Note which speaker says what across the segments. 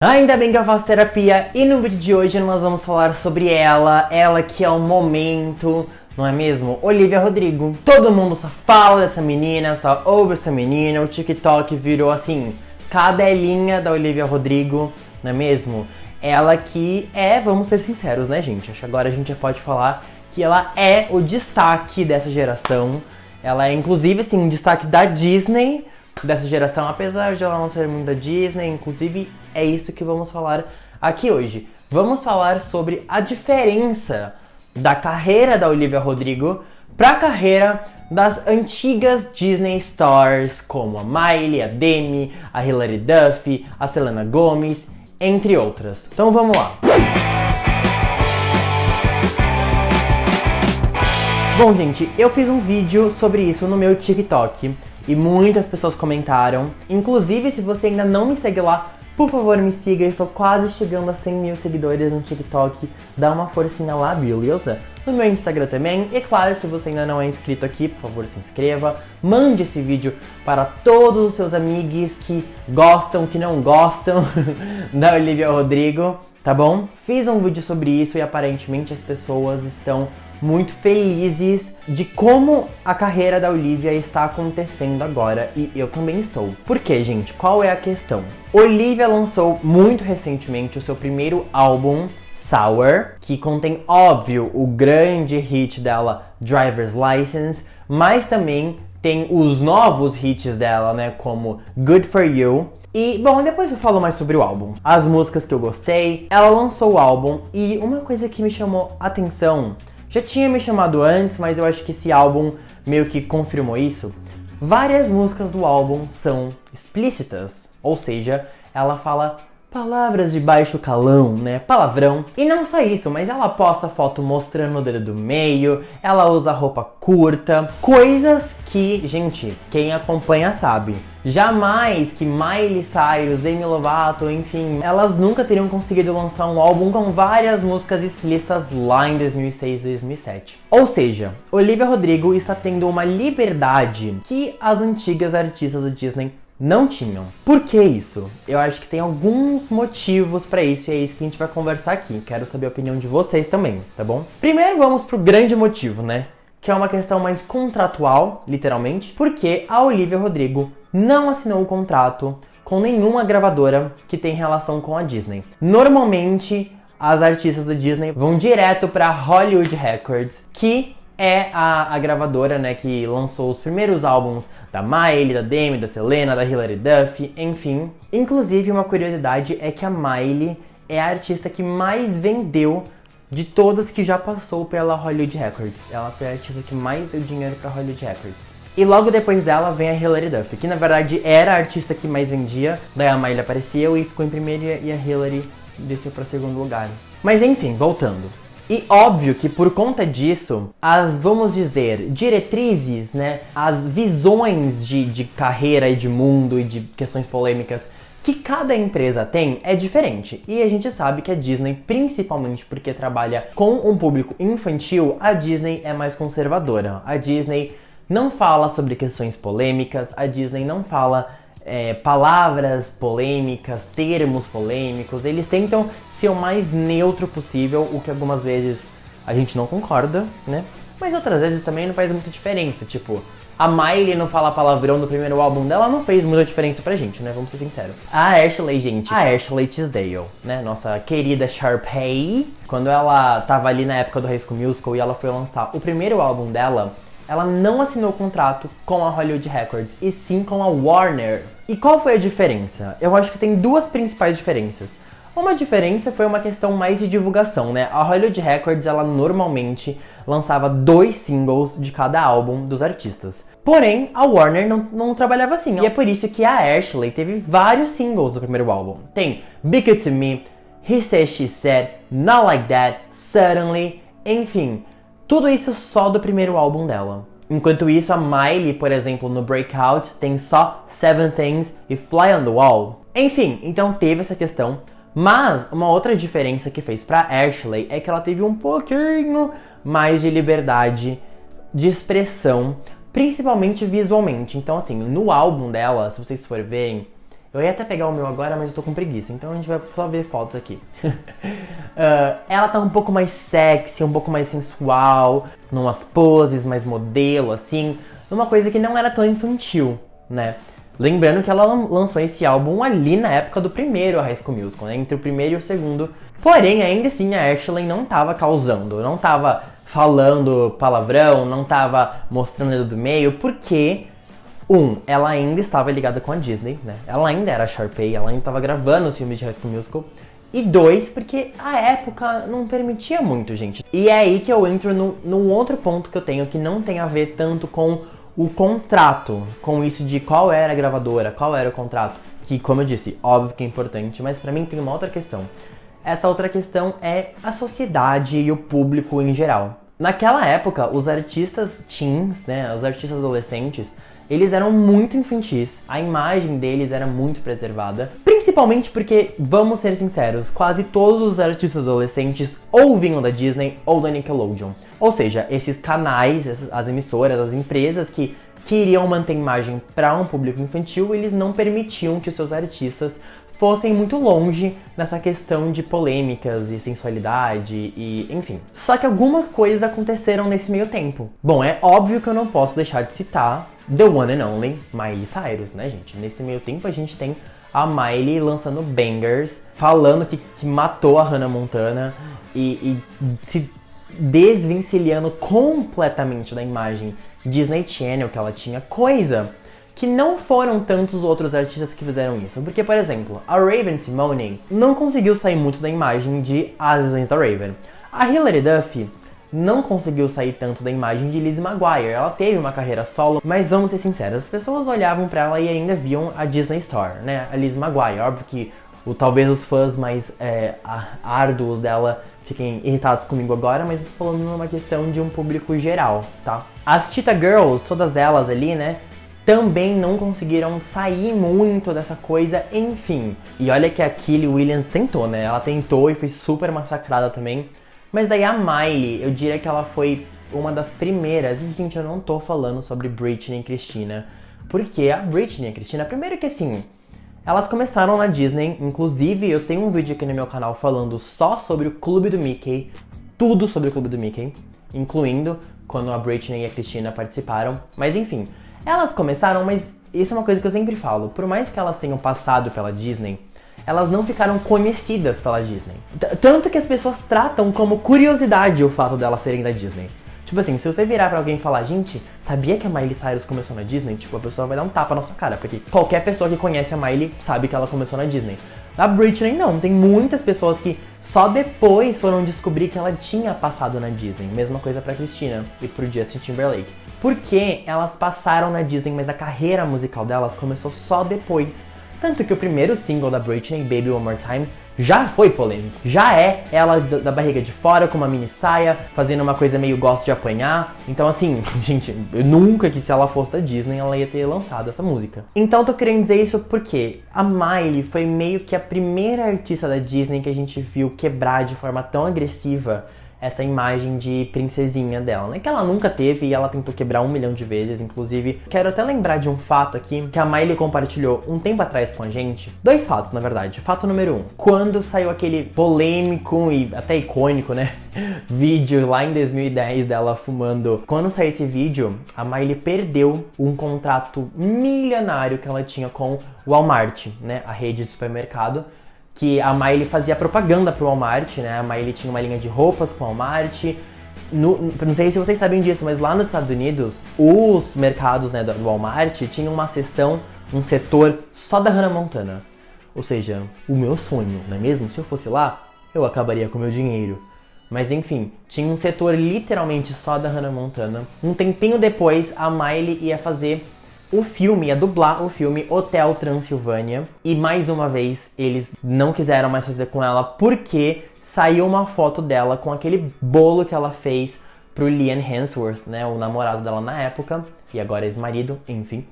Speaker 1: Ainda bem que eu faço terapia e no vídeo de hoje nós vamos falar sobre ela que é o momento, não é mesmo? Olivia Rodrigo. Todo mundo só fala dessa menina, só ouve essa menina, o TikTok virou assim, cadelinha da Olivia Rodrigo, não é mesmo? Ela que é, vamos ser sinceros, né, gente? Acho que agora a gente já pode falar que ela é o destaque dessa geração. Ela é inclusive assim, um destaque da Disney dessa geração, apesar de ela não ser muito da Disney. Inclusive é isso que vamos falar aqui hoje. Vamos falar sobre a diferença da carreira da Olivia Rodrigo para a carreira das antigas Disney Stars, como a Miley, a Demi, a Hilary Duff, a Selena Gomez, entre outras. Então vamos lá. Bom, gente, eu fiz um vídeo sobre isso no meu TikTok e muitas pessoas comentaram. Inclusive, se você ainda não me segue lá, por favor me siga. Eu estou quase chegando a 100 mil seguidores no TikTok. Dá uma forcinha lá, beleza? No meu Instagram também. E claro, se você ainda não é inscrito aqui, por favor se inscreva. Mande esse vídeo para todos os seus amigos que gostam, que não gostam da Olivia Rodrigo, tá bom? Fiz um vídeo sobre isso e aparentemente as pessoas estão muito felizes de como a carreira da Olivia está acontecendo agora, e eu também estou. Por quê, gente? Qual é a questão? Olivia lançou muito recentemente o seu primeiro álbum, Sour, que contém, óbvio, o grande hit dela, Driver's License, mas também tem os novos hits dela, né, como Good For You. E, bom, depois eu falo mais sobre o álbum. As músicas que eu gostei, ela lançou o álbum, e uma coisa que me chamou a atenção, já tinha me chamado antes, mas eu acho que esse álbum meio que confirmou isso. Várias músicas do álbum são explícitas, ou seja, ela fala palavras de baixo calão, né? Palavrão. E não só isso, mas ela posta foto mostrando o dedo do meio, ela usa roupa curta, coisas que, gente, quem acompanha sabe. Jamais que Miley Cyrus, Demi Lovato, enfim, elas nunca teriam conseguido lançar um álbum com várias músicas explícitas lá em 2006 e 2007. Ou seja, Olivia Rodrigo está tendo uma liberdade que as antigas artistas da Disney não tinham. Por que isso? Eu acho que tem alguns motivos pra isso e é isso que a gente vai conversar aqui. Quero saber a opinião de vocês também, tá bom? Primeiro vamos pro grande motivo, né? Que é uma questão mais contratual, literalmente, porque a Olivia Rodrigo não assinou o contrato com nenhuma gravadora que tem relação com a Disney. Normalmente, as artistas da Disney vão direto pra Hollywood Records, que é a gravadora, né, que lançou os primeiros álbuns da Miley, da Demi, da Selena, da Hilary Duff, enfim. Inclusive, uma curiosidade é que a Miley é a artista que mais vendeu de todas que já passou pela Hollywood Records. Ela foi a artista que mais deu dinheiro pra Hollywood Records. E logo depois dela vem a Hilary Duff, que na verdade era a artista que mais vendia. Daí a Miley apareceu e ficou em primeiro e a Hilary desceu pra segundo lugar. Mas enfim, voltando. E óbvio que por conta disso, as, vamos dizer, diretrizes, né, as visões de carreira e de mundo e de questões polêmicas que cada empresa tem é diferente. E a gente sabe que a Disney, principalmente porque trabalha com um público infantil, a Disney é mais conservadora. A Disney não fala sobre questões polêmicas, a Disney não fala palavras polêmicas, termos polêmicos. Eles tentam ser o mais neutro possível, o que algumas vezes a gente não concorda, né? Mas outras vezes também não faz muita diferença. Tipo, a Miley não fala palavrão no primeiro álbum dela, não fez muita diferença pra gente, né? Vamos ser sinceros. A Ashley, gente, a Ashley Tisdale, né? Nossa querida Sharpay. Quando ela tava ali na época do High School Musical e ela foi lançar o primeiro álbum dela, ela não assinou contrato com a Hollywood Records, e sim com a Warner. E qual foi a diferença? Eu acho que tem duas principais diferenças. Uma diferença foi uma questão mais de divulgação, né? A Hollywood Records, ela normalmente lançava 2 singles de cada álbum dos artistas. Porém, a Warner não trabalhava assim. E é por isso que a Ashley teve vários singles do primeiro álbum. Tem Be Good To Me, He Said, She Said, Not Like That, Suddenly, enfim. Tudo isso só do primeiro álbum dela. Enquanto isso, a Miley, por exemplo, no Breakout, tem só Seven Things e Fly on the Wall. Enfim, então teve essa questão. Mas uma outra diferença que fez pra Ashley é que ela teve um pouquinho mais de liberdade de expressão, principalmente visualmente. Então assim, no álbum dela, se vocês forem verem, Eu ia até pegar o meu agora, mas eu tô com preguiça, então a gente vai só ver fotos aqui. Ela tá um pouco mais sexy, um pouco mais sensual, numas poses mais modelo, assim, numa coisa que não era tão infantil, né? Lembrando que ela lançou esse álbum ali na época do primeiro High School Musical, né? Entre o primeiro e o segundo. Porém, ainda assim, a Ashley não tava causando, não tava falando palavrão, não tava mostrando o dedo do meio, porque... ela ainda estava ligada com a Disney, né? Ela ainda era Sharpay, ela ainda estava gravando os filmes de High School Musical. E 2, porque a época não permitia muito, gente. E é aí que eu entro no outro ponto que eu tenho, que não tem a ver tanto com o contrato, com isso de qual era a gravadora, qual era o contrato. Que, como eu disse, óbvio que é importante, mas pra mim tem uma outra questão. Essa outra questão é a sociedade e o público em geral. Naquela época, os artistas teens, né, os artistas adolescentes, eles eram muito infantis, a imagem deles era muito preservada, principalmente porque, vamos ser sinceros, quase todos os artistas adolescentes ou vinham da Disney ou da Nickelodeon. Ou seja, esses canais, as emissoras, as empresas que queriam manter imagem para um público infantil, eles não permitiam que os seus artistas fossem muito longe nessa questão de polêmicas e sensualidade e enfim. Só que algumas coisas aconteceram nesse meio tempo. Bom, é óbvio que eu não posso deixar de citar The One and Only Miley Cyrus, né, gente? Nesse meio tempo a gente tem a Miley lançando bangers, falando que matou a Hannah Montana e se desvencilhando completamente da imagem Disney Channel que ela tinha, coisa que não foram tantos outros artistas que fizeram isso. Porque, por exemplo, a Raven-Symoné não conseguiu sair muito da imagem de As Visões da Raven. A Hilary Duff não conseguiu sair tanto da imagem de Lizzie McGuire. Ela teve uma carreira solo, mas vamos ser sinceros, as pessoas olhavam pra ela e ainda viam a Disney Star, né? A Lizzie McGuire. Óbvio que talvez os fãs mais árduos dela fiquem irritados comigo agora, mas eu tô falando numa questão de um público geral, tá? As Cheetah Girls, todas elas ali, né? Também não conseguiram sair muito dessa coisa, enfim. E olha que a Kylie Williams tentou, né? Ela tentou e foi super massacrada também. Mas daí a Miley, eu diria que ela foi uma das primeiras. E, gente, eu não tô falando sobre Britney e Christina. Porque a Britney e a Christina, primeiro que assim, elas começaram na Disney. Inclusive, eu tenho um vídeo aqui no meu canal falando só sobre o Clube do Mickey. Tudo sobre o Clube do Mickey. Incluindo quando a Britney e a Christina participaram. Mas enfim... Elas começaram, mas isso é uma coisa que eu sempre falo. Por mais que elas tenham passado pela Disney, elas não ficaram conhecidas pela Disney. Tanto que as pessoas tratam como curiosidade o fato delas serem da Disney. Tipo assim, se você virar pra alguém e falar, gente, sabia que a Miley Cyrus começou na Disney? Tipo, a pessoa vai dar um tapa na sua cara, porque qualquer pessoa que conhece a Miley sabe que ela começou na Disney. A Britney não, tem muitas pessoas que só depois foram descobrir que ela tinha passado na Disney. Mesma coisa pra Christina e pro Justin Timberlake. Porque elas passaram na Disney, mas a carreira musical delas começou só depois. Tanto que o primeiro single da Britney, Baby One More Time, já foi polêmico. Já é ela da barriga de fora, com uma mini saia, fazendo uma coisa meio gosto de apanhar. Então assim, gente, eu nunca que se ela fosse da Disney, ela ia ter lançado essa música. Então tô querendo dizer isso porque a Miley foi meio que a primeira artista da Disney que a gente viu quebrar de forma tão agressiva essa imagem de princesinha dela, né? Que ela nunca teve e ela tentou quebrar 1 milhão de vezes, inclusive. Quero até lembrar de um fato aqui que a Miley compartilhou um tempo atrás com a gente. 2 fatos, na verdade. Fato número 1. Quando saiu aquele polêmico e até icônico, né? Vídeo lá em 2010 dela fumando. Quando saiu esse vídeo, a Miley perdeu um contrato milionário que ela tinha com o Walmart, né? A rede de supermercado. Que a Miley fazia propaganda pro Walmart, né? A Miley tinha uma linha de roupas com o Walmart. Não sei se vocês sabem disso, mas lá nos Estados Unidos, os mercados, né, do Walmart tinham uma seção, um setor só da Hannah Montana. Ou seja, o meu sonho, não é mesmo? Se eu fosse lá, eu acabaria com o meu dinheiro. Mas enfim, tinha um setor literalmente só da Hannah Montana. Um tempinho depois, a Miley ia fazer o filme, ia dublar o filme Hotel Transilvânia. E mais uma vez, eles não quiseram mais fazer com ela porque saiu uma foto dela com aquele bolo que ela fez pro Liam Hemsworth, né, o namorado dela na época, e agora ex-marido, enfim.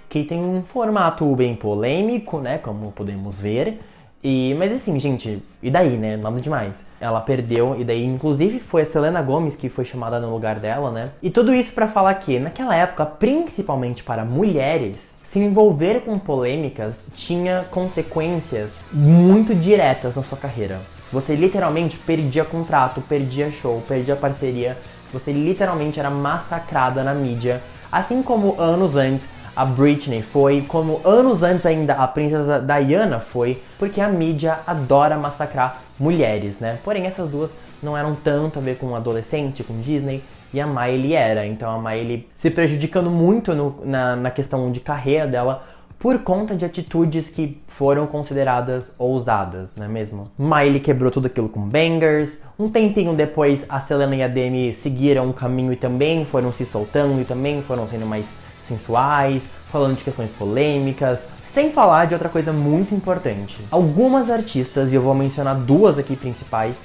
Speaker 1: Que tem um formato bem polêmico, né, como podemos ver. Mas assim, gente, e daí, né? Nada demais. Ela perdeu, e daí, inclusive, foi a Selena Gomez que foi chamada no lugar dela, né? E tudo isso pra falar que, naquela época, principalmente para mulheres, se envolver com polêmicas tinha consequências muito diretas na sua carreira. Você literalmente perdia contrato, perdia show, perdia parceria. Você literalmente era massacrada na mídia. Assim como anos antes a Britney foi, como anos antes ainda a princesa Diana foi, porque a mídia adora massacrar mulheres, né? Porém, essas duas não eram tanto a ver com adolescente, com Disney, e a Miley era. Então a Miley se prejudicando muito na questão de carreira dela por conta de atitudes que foram consideradas ousadas, não é mesmo? Miley quebrou tudo aquilo com bangers. Um tempinho depois, a Selena e a Demi seguiram um caminho e também foram se soltando e também foram sendo mais sensuais, falando de questões polêmicas, sem falar de outra coisa muito importante. Algumas artistas, e eu vou mencionar duas aqui principais,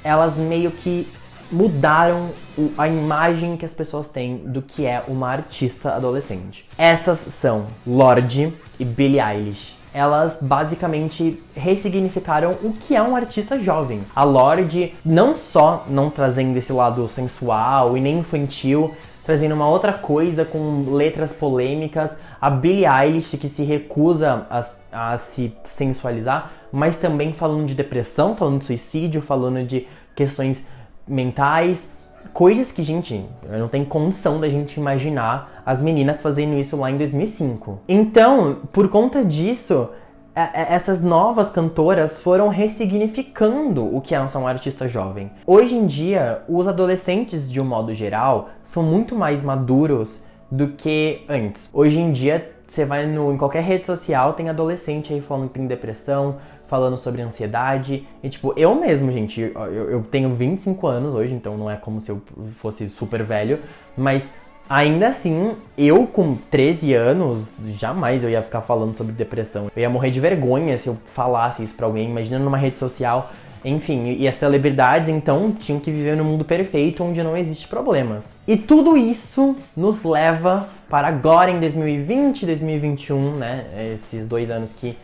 Speaker 1: elas meio que mudaram a imagem que as pessoas têm do que é uma artista adolescente. Essas são Lorde e Billie Eilish. Elas basicamente ressignificaram o que é um artista jovem. A Lorde não só não trazendo esse lado sensual e nem infantil, trazendo uma outra coisa com letras polêmicas, a Billie Eilish que se recusa a se sensualizar, mas também falando de depressão, falando de suicídio, falando de questões mentais, coisas que, gente, não tem condição da gente imaginar as meninas fazendo isso lá em 2005. Então, por conta disso, essas novas cantoras foram ressignificando o que é ser um artista jovem. Hoje em dia, os adolescentes, de um modo geral, são muito mais maduros do que antes. Hoje em dia, você vai em qualquer rede social, tem adolescente aí falando que tem depressão, falando sobre ansiedade. E tipo, eu mesmo, gente, eu tenho 25 anos hoje, então não é como se eu fosse super velho, mas ainda assim, eu com 13 anos, jamais eu ia ficar falando sobre depressão. Eu ia morrer de vergonha se eu falasse isso pra alguém, imagina numa rede social. Enfim, e as celebridades, então, tinham que viver no mundo perfeito, onde não existe problemas. E tudo isso nos leva para agora, em 2020, 2021, né? Esses 2 anos que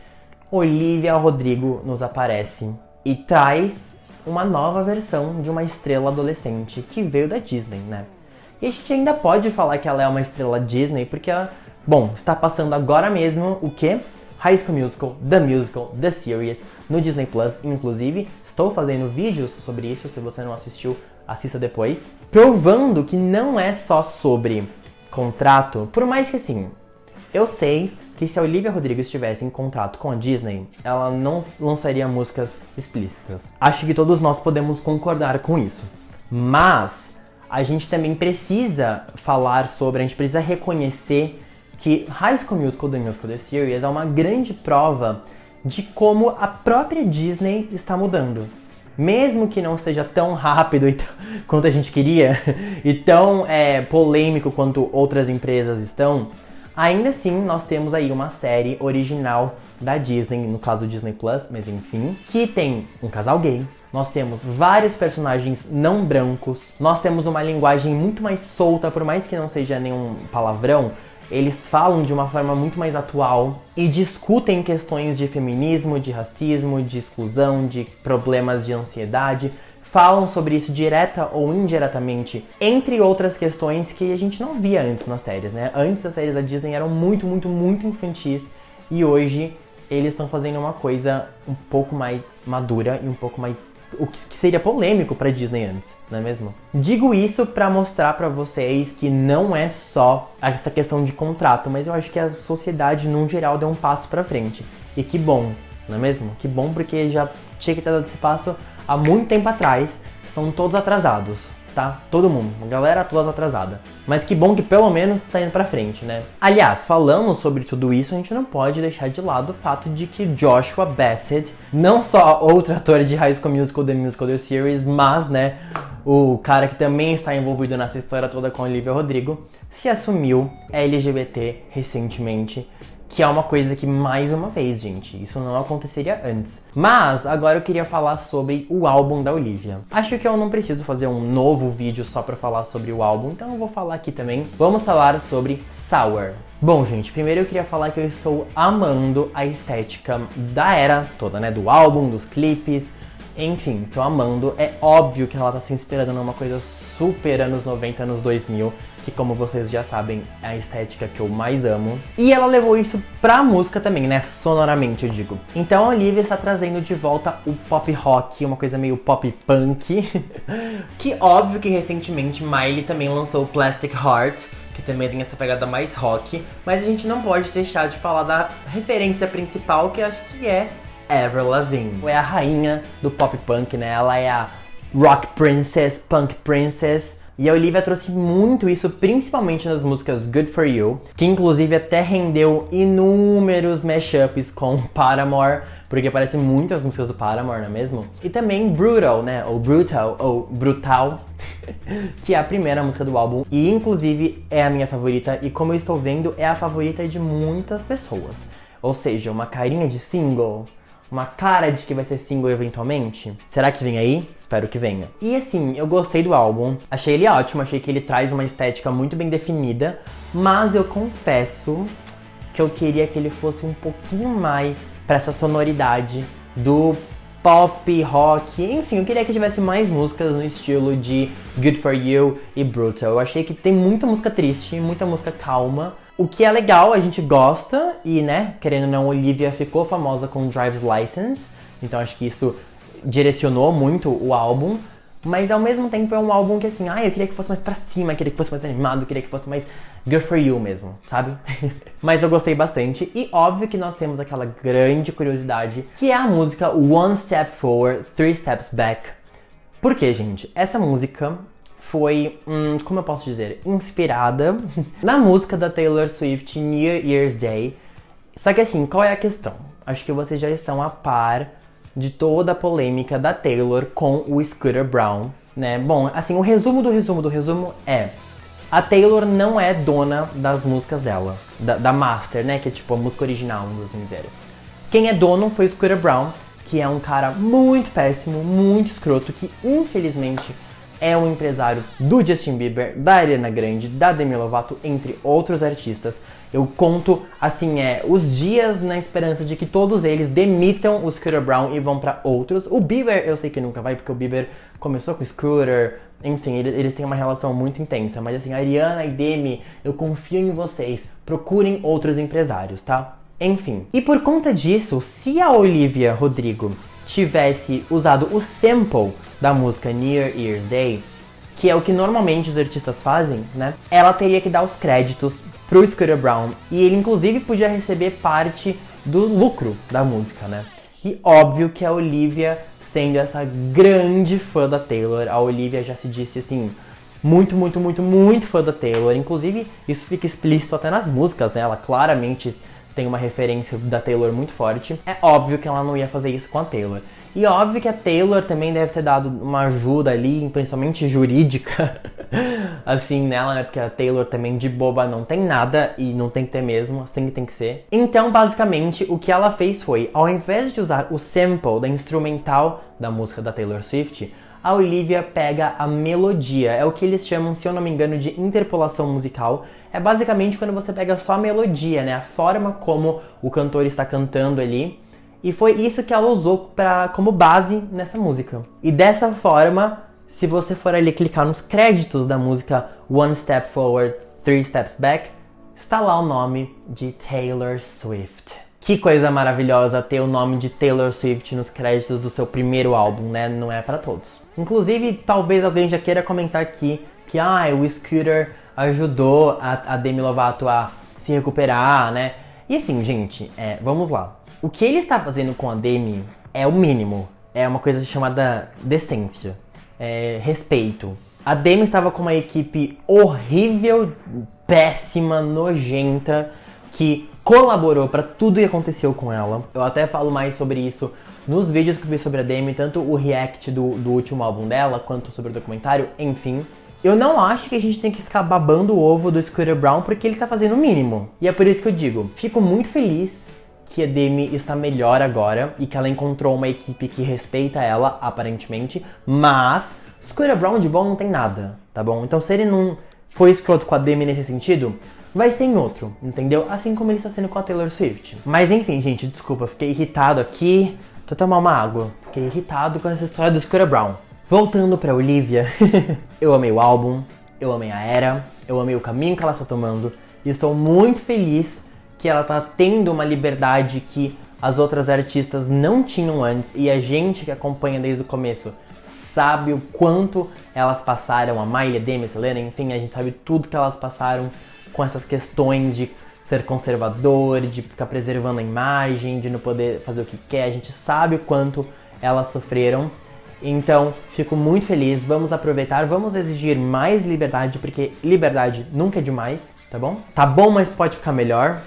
Speaker 1: Olivia Rodrigo nos aparece e traz uma nova versão de uma estrela adolescente que veio da Disney, né? E a gente ainda pode falar que ela é uma estrela Disney, porque ela, bom, está passando agora mesmo o quê? High School Musical, The Series, no Disney Plus. Inclusive, estou fazendo vídeos sobre isso, se você não assistiu, assista depois. Provando que não é só sobre contrato, por mais que assim, eu sei que se a Olivia Rodrigo estivesse em contrato com a Disney, ela não lançaria músicas explícitas. Acho que todos nós podemos concordar com isso. Mas a gente também precisa falar sobre, a gente precisa reconhecer que High School Musical, The Series, é uma grande prova de como a própria Disney está mudando. Mesmo que não seja tão rápido quanto a gente queria, e tão polêmico quanto outras empresas estão, ainda assim nós temos aí uma série original da Disney, no caso do Disney Plus, mas enfim, que tem um casal gay, nós temos vários personagens não brancos, nós temos uma linguagem muito mais solta, por mais que não seja nenhum palavrão, eles falam de uma forma muito mais atual e discutem questões de feminismo, de racismo, de exclusão, de problemas de ansiedade. Falam sobre isso direta ou indiretamente, entre outras questões que a gente não via antes nas séries, né? Antes as séries da Disney eram muito, muito, muito infantis e hoje eles estão fazendo uma coisa um pouco mais madura e um pouco mais... o que seria polêmico pra Disney antes, não é mesmo? Digo isso pra mostrar pra vocês que não é só essa questão de contrato, mas eu acho que a sociedade, no geral, deu um passo pra frente. E que bom, não é mesmo? Que bom, porque já tinha que ter dado esse passo há muito tempo atrás. São todos atrasados, tá? Todo mundo, a galera toda atrasada. Mas que bom que pelo menos tá indo pra frente, né? Aliás, falando sobre tudo isso, a gente não pode deixar de lado o fato de que Joshua Bassett, não só outro ator de High School Musical, The Series, mas, né, o cara que também está envolvido nessa história toda com a Olivia Rodrigo, se assumiu LGBT recentemente, que é uma coisa que, mais uma vez, gente, isso não aconteceria antes. Mas agora eu queria falar sobre o álbum da Olivia. Acho que eu não preciso fazer um novo vídeo só pra falar sobre o álbum, então eu vou falar aqui também. Vamos falar sobre Sour. Bom, gente, primeiro eu queria falar que eu estou amando a estética da era toda, né? Do álbum, dos clipes, enfim, tô amando. É óbvio que ela tá se inspirando numa coisa super anos 90, anos 2000, que como vocês já sabem, é a estética que eu mais amo. E ela levou isso pra música também, né? Sonoramente, eu digo. Então a Olivia está trazendo de volta o pop rock, uma coisa meio pop punk. Que óbvio que recentemente Miley também lançou Plastic Heart, que também tem essa pegada mais rock. Mas a gente não pode deixar de falar da referência principal, que eu acho que é Avril Lavigne. É a rainha do pop punk, né? Ela é a rock princess, punk princess. E a Olivia trouxe muito isso, principalmente nas músicas Good For You, que inclusive até rendeu inúmeros mashups com Paramore, porque aparecem muitas músicas do Paramore, não é mesmo? E também Brutal, né? Ou Brutal, que é a primeira música do álbum e inclusive é a minha favorita e como eu estou vendo é a favorita de muitas pessoas. Ou seja, uma carinha de single, uma cara de que vai ser single eventualmente? Será que vem aí? Espero que venha. E assim, eu gostei do álbum, achei ele ótimo, achei que ele traz uma estética muito bem definida, mas eu confesso que eu queria que ele fosse um pouquinho mais pra essa sonoridade do pop, rock, enfim, eu queria que tivesse mais músicas no estilo de Good For You e Brutal. Eu achei que tem muita música triste, muita música calma, o que é legal, a gente gosta, e né, querendo ou não, Olivia ficou famosa com Driver's License, então acho que isso direcionou muito o álbum, mas ao mesmo tempo é um álbum que assim, eu queria que fosse mais pra cima, queria que fosse mais animado, queria que fosse mais Good For You mesmo, sabe? Mas eu gostei bastante, e óbvio que nós temos aquela grande curiosidade, que é a música One Step Forward, Three Steps Back. Por quê, gente? Essa música foi, como eu posso dizer, inspirada na música da Taylor Swift, New Year's Day. Só que assim, qual é a questão? Acho que vocês já estão a par de toda a polêmica da Taylor com o Scooter Braun, né? Bom, assim, o resumo do resumo é: a Taylor não é dona das músicas dela, da master, né? Que é tipo a música original, vamos assim dizer. Quem é dono foi o Scooter Braun, que é um cara muito péssimo, muito escroto, que infelizmente é um empresário do Justin Bieber, da Ariana Grande, da Demi Lovato, entre outros artistas. Eu conto, assim, os dias na esperança de que todos eles demitam o Scooter Braun e vão pra outros. O Bieber, eu sei que nunca vai, porque o Bieber começou com o Scooter, enfim, eles têm uma relação muito intensa. Mas assim, Ariana e Demi, eu confio em vocês, procurem outros empresários, tá? Enfim, e por conta disso, se a Olivia Rodrigo tivesse usado o sample da música New Year's Day, que é o que normalmente os artistas fazem, né? Ela teria que dar os créditos pro Scooter Braun e ele inclusive podia receber parte do lucro da música, né? E óbvio que a Olivia, sendo essa grande fã da Taylor, a Olivia já se disse assim, muito fã da Taylor. Inclusive, isso fica explícito até nas músicas, né? Ela claramente tem uma referência da Taylor muito forte. É óbvio que ela não ia fazer isso com a Taylor. E óbvio que a Taylor também deve ter dado uma ajuda ali, principalmente jurídica, assim, nela, né? Porque a Taylor também de boba não tem nada e não tem que ter mesmo, assim que tem que ser. Então, basicamente, o que ela fez foi, ao invés de usar o sample da instrumental da música da Taylor Swift, a Olivia pega a melodia. É o que eles chamam, se eu não me engano, de interpolação musical. É basicamente quando você pega só a melodia, né? A forma como o cantor está cantando ali. E foi isso que ela usou como base nessa música. E dessa forma, se você for ali clicar nos créditos da música One Step Forward, Three Steps Back, está lá o nome de Taylor Swift. Que coisa maravilhosa ter o nome de Taylor Swift nos créditos do seu primeiro álbum, né? Não é pra todos. Inclusive, talvez alguém já queira comentar aqui que o Scooter ajudou a Demi Lovato a se recuperar, né? E assim, gente, vamos lá. O que ele está fazendo com a Demi é o mínimo. É uma coisa chamada decência, respeito. A Demi estava com uma equipe horrível, péssima, nojenta, que colaborou para tudo que aconteceu com ela. Eu até falo mais sobre isso nos vídeos que eu vi sobre a Demi, tanto o react do último álbum dela, quanto sobre o documentário, enfim. Eu não acho que a gente tem que ficar babando o ovo do Scooter Braun porque ele tá fazendo o mínimo. E é por isso que eu digo, fico muito feliz que a Demi está melhor agora e que ela encontrou uma equipe que respeita ela, aparentemente, mas Scooter Braun de bom não tem nada, tá bom? Então se ele não foi escroto com a Demi nesse sentido, vai ser em outro, entendeu? Assim como ele está sendo com a Taylor Swift. Mas enfim, gente, desculpa, fiquei irritado aqui. Tô tomando uma água. Fiquei irritado com essa história do Scooter Braun. Voltando pra Olivia, eu amei o álbum, eu amei a era, eu amei o caminho que ela está tomando e estou muito feliz que ela tá tendo uma liberdade que as outras artistas não tinham antes e a gente que acompanha desde o começo sabe o quanto elas passaram, a Miley, a Demi, a Selena, enfim, a gente sabe tudo que elas passaram com essas questões de ser conservador, de ficar preservando a imagem, de não poder fazer o que quer, a gente sabe o quanto elas sofreram. Então, fico muito feliz, vamos aproveitar, vamos exigir mais liberdade, porque liberdade nunca é demais, tá bom? Tá bom, mas pode ficar melhor.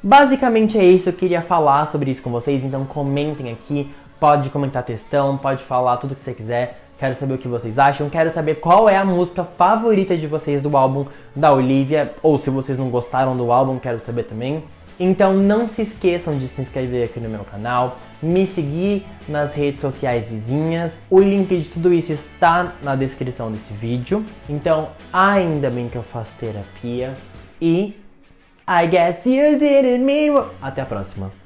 Speaker 1: Basicamente é isso, eu queria falar sobre isso com vocês, então comentem aqui, pode comentar textão, pode falar tudo que você quiser, quero saber o que vocês acham, quero saber qual é a música favorita de vocês do álbum da Olivia, ou se vocês não gostaram do álbum, quero saber também. Então não se esqueçam de se inscrever aqui no meu canal, me seguir nas redes sociais vizinhas, o link de tudo isso está na descrição desse vídeo. Então, ainda bem que eu faço terapia e I guess you didn't mean... Até a próxima.